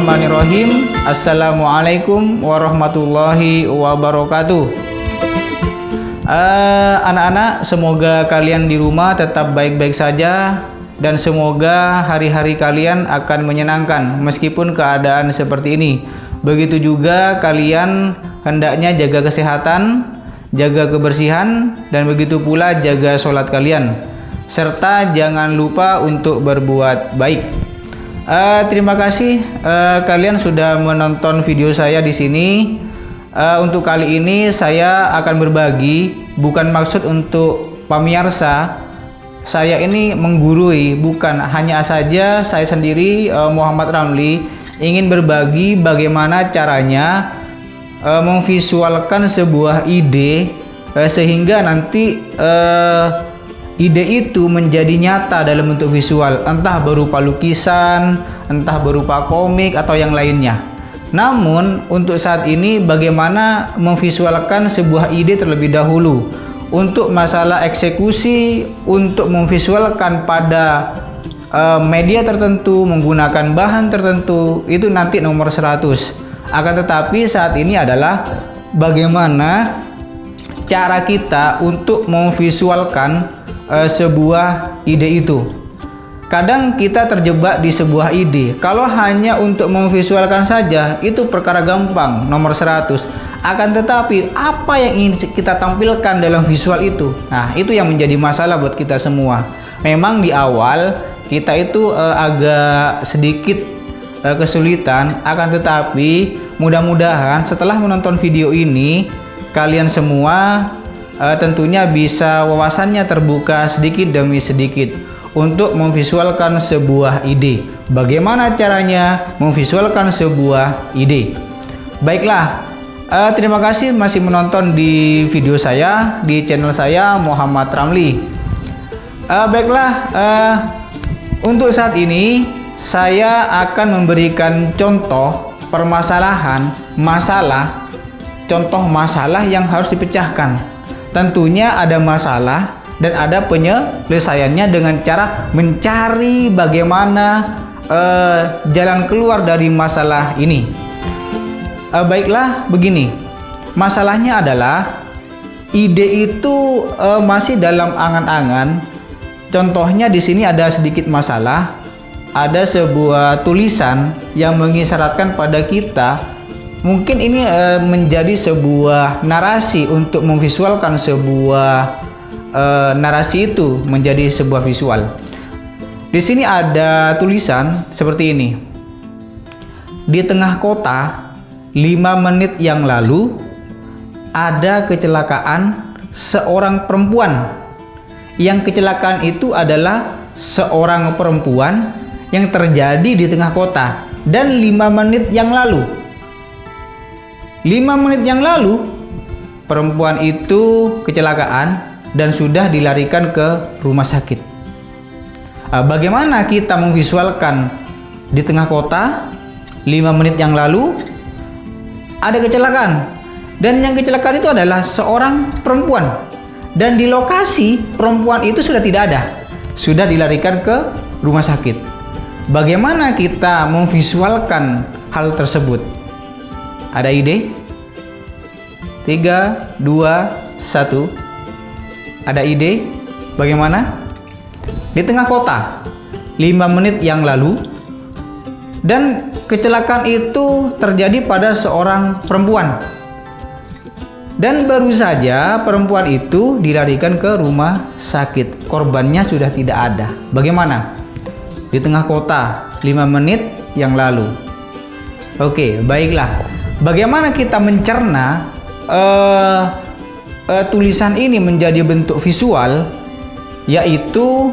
Bismillahirrahmanirrahim. Assalamualaikum warahmatullahi wabarakatuh. Anak-anak, semoga kalian di rumah tetap baik-baik saja dan semoga hari-hari kalian akan menyenangkan meskipun keadaan seperti ini. Begitu juga kalian hendaknya jaga kesehatan, jaga kebersihan, dan begitu pula jaga sholat kalian, serta jangan lupa untuk berbuat baik. Terima kasih kalian sudah menonton video saya di sini. Untuk kali ini saya akan berbagi, bukan maksud untuk pamirsa saya ini menggurui, bukan, hanya saja saya sendiri Muhammad Ramli ingin berbagi bagaimana caranya memvisualkan sebuah ide sehingga nanti ide itu menjadi nyata dalam bentuk visual, entah berupa lukisan, entah berupa komik atau yang lainnya. Namun untuk saat ini bagaimana memvisualkan sebuah ide terlebih dahulu. Untuk masalah eksekusi, untuk memvisualkan pada media tertentu, menggunakan bahan tertentu, itu nanti nomor 100. Akan tetapi saat ini adalah bagaimana cara kita untuk memvisualkan sebuah ide itu. Kadang kita terjebak di sebuah ide. Kalau hanya untuk memvisualkan saja, itu perkara gampang, nomor 100. Akan tetapi, apa yang ingin kita tampilkan dalam visual itu? Nah, itu yang menjadi masalah buat kita semua. Memang di awal, kita itu agak sedikit kesulitan. Akan tetapi, mudah-mudahan setelah menonton video ini, kalian semua tentunya bisa wawasannya terbuka sedikit demi sedikit untuk memvisualkan sebuah ide. Bagaimana caranya memvisualkan sebuah ide? Baiklah, terima kasih masih menonton di video saya, di channel saya Muhammad Ramli. Baiklah, untuk saat ini saya akan memberikan contoh permasalahan, contoh masalah yang harus dipecahkan. Tentunya ada masalah dan ada penyelesaiannya dengan cara mencari bagaimana jalan keluar dari masalah ini. Baiklah, begini. Masalahnya adalah ide itu masih dalam angan-angan. Contohnya di sini ada sedikit masalah. Ada sebuah tulisan yang mengisyaratkan pada kita, mungkin ini menjadi sebuah narasi untuk memvisualkan sebuah narasi itu menjadi sebuah visual. Di sini ada tulisan seperti ini. Di tengah kota, 5 menit yang lalu ada kecelakaan seorang perempuan. Yang kecelakaan itu adalah seorang perempuan yang terjadi di tengah kota dan 5 menit yang lalu. 5 menit yang lalu perempuan itu kecelakaan dan sudah dilarikan ke rumah sakit. Bagaimana kita memvisualkan di tengah kota 5 menit yang lalu ada kecelakaan, dan yang kecelakaan itu adalah seorang perempuan, dan di lokasi perempuan itu sudah tidak ada, sudah dilarikan ke rumah sakit. Bagaimana kita memvisualkan hal tersebut? Ada ide? 3, 2, 1. Ada ide? Bagaimana? Di tengah kota 5 menit yang lalu, dan kecelakaan itu terjadi pada seorang perempuan, dan baru saja perempuan itu dilarikan ke rumah sakit. Korbannya sudah tidak ada. Bagaimana? Di tengah kota 5 menit yang lalu. Oke, baiklah. Bagaimana kita mencerna tulisan ini menjadi bentuk visual? Yaitu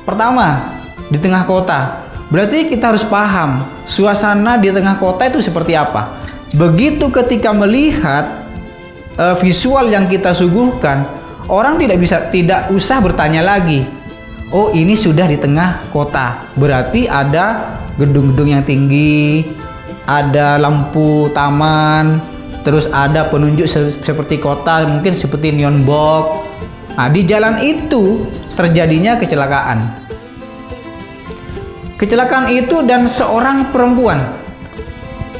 pertama, di tengah kota. Berarti kita harus paham suasana di tengah kota itu seperti apa. Begitu ketika melihat visual yang kita suguhkan, orang tidak usah bertanya lagi, oh ini sudah di tengah kota, berarti ada gedung-gedung yang tinggi, ada lampu taman, terus ada penunjuk seperti kota, mungkin seperti neon box. Nah, di jalan itu terjadinya kecelakaan. Kecelakaan itu dan seorang perempuan.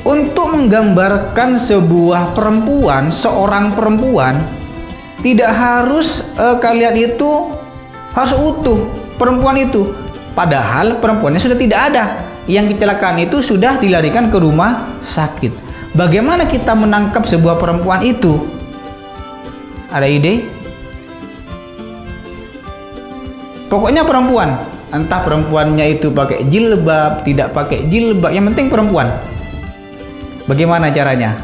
Untuk menggambarkan sebuah perempuan, seorang perempuan, tidak harus kalian itu harus utuh perempuan itu. Padahal perempuannya sudah tidak ada. Yang kecelakaan itu sudah dilarikan ke rumah sakit. Bagaimana kita menangkap sebuah perempuan itu? Ada ide? Pokoknya perempuan. Entah perempuannya itu pakai jilbab, tidak pakai jilbab, yang penting perempuan. Bagaimana caranya?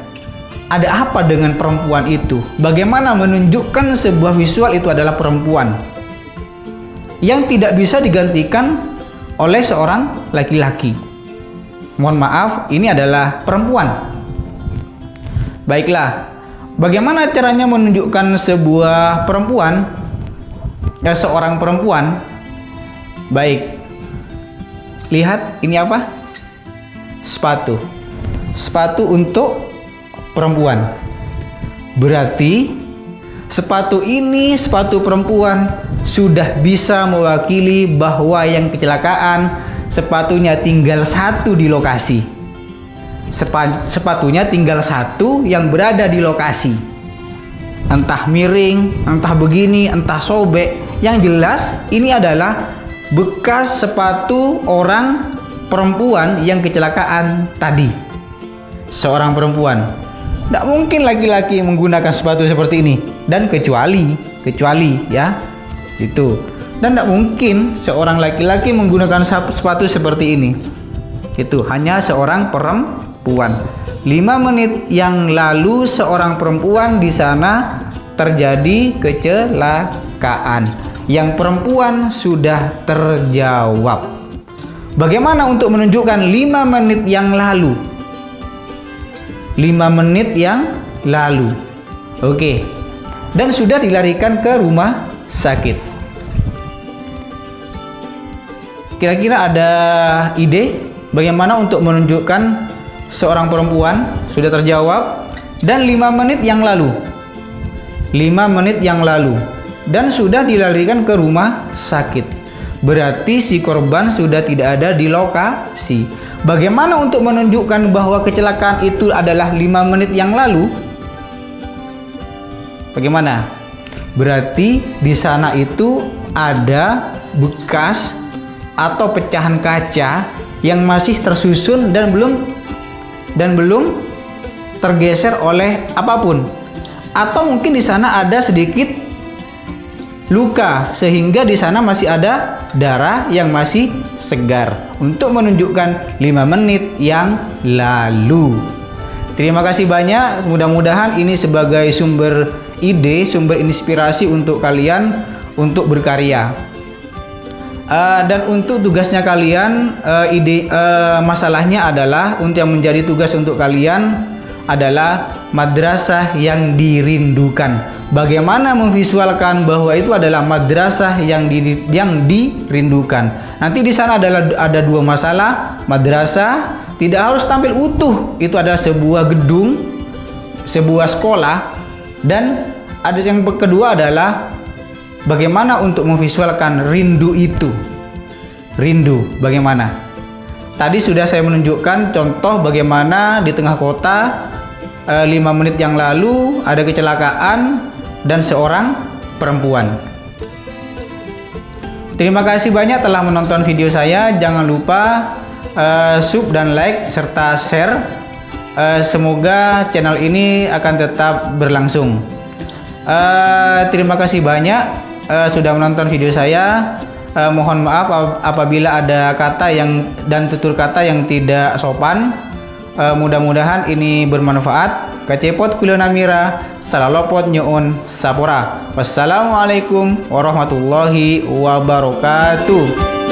Ada apa dengan perempuan itu? Bagaimana menunjukkan sebuah visual itu adalah perempuan yang tidak bisa digantikan oleh seorang laki-laki? Mohon maaf, ini adalah perempuan. Baiklah, bagaimana caranya menunjukkan sebuah perempuan, seorang perempuan? Baik, lihat ini apa? Sepatu. Sepatu untuk perempuan. Berarti sepatu ini, sepatu perempuan, sudah bisa mewakili bahwa yang kecelakaan sepatunya tinggal satu di lokasi. Sepatunya tinggal satu yang berada di lokasi. Entah miring, entah begini, entah sobek. Yang jelas ini adalah bekas sepatu orang perempuan yang kecelakaan tadi. Seorang perempuan. Tidak mungkin laki-laki menggunakan sepatu seperti ini. Dan kecuali ya, itu. Dan tidak mungkin seorang laki-laki menggunakan sepatu seperti ini. Itu hanya seorang perempuan. 5 menit yang lalu seorang perempuan di sana terjadi kecelakaan. Yang perempuan sudah terjawab. Bagaimana untuk menunjukkan 5 menit yang lalu? 5 menit yang lalu. Oke. Dan sudah dilarikan ke rumah sakit. Kira-kira ada ide bagaimana untuk menunjukkan seorang perempuan sudah terjawab dan 5 menit yang lalu. 5 menit yang lalu dan sudah dilarikan ke rumah sakit. Berarti si korban sudah tidak ada di lokasi. Bagaimana untuk menunjukkan bahwa kecelakaan itu adalah 5 menit yang lalu? Bagaimana? Berarti di sana itu ada bekas atau pecahan kaca yang masih tersusun dan belum tergeser oleh apapun. Atau mungkin di sana ada sedikit luka sehingga di sana masih ada darah yang masih segar untuk menunjukkan 5 menit yang lalu. Terima kasih banyak. Mudah-mudahan ini sebagai sumber ide, sumber inspirasi untuk kalian untuk berkarya. Dan untuk tugasnya kalian, masalahnya adalah untuk yang menjadi tugas untuk kalian adalah madrasah yang dirindukan. Bagaimana memvisualkan bahwa itu adalah madrasah yang dirindukan. Nanti di sana ada 2 masalah. Madrasah tidak harus tampil utuh, itu adalah sebuah gedung, sebuah sekolah. Dan ada yang kedua adalah bagaimana untuk memvisualkan rindu itu. Rindu bagaimana? Tadi sudah saya menunjukkan contoh bagaimana di tengah kota 5 menit yang lalu ada kecelakaan dan seorang perempuan. Terima kasih banyak telah menonton video saya. Jangan lupa sub dan like serta share. Semoga channel ini akan tetap berlangsung. Terima kasih banyak sudah menonton video saya. Mohon maaf apabila ada kata dan tutur kata yang tidak sopan. Mudah-mudahan ini bermanfaat. Kacepot kulonamira, salalopot nyuun sapora. Wassalamualaikum warahmatullahi wabarakatuh.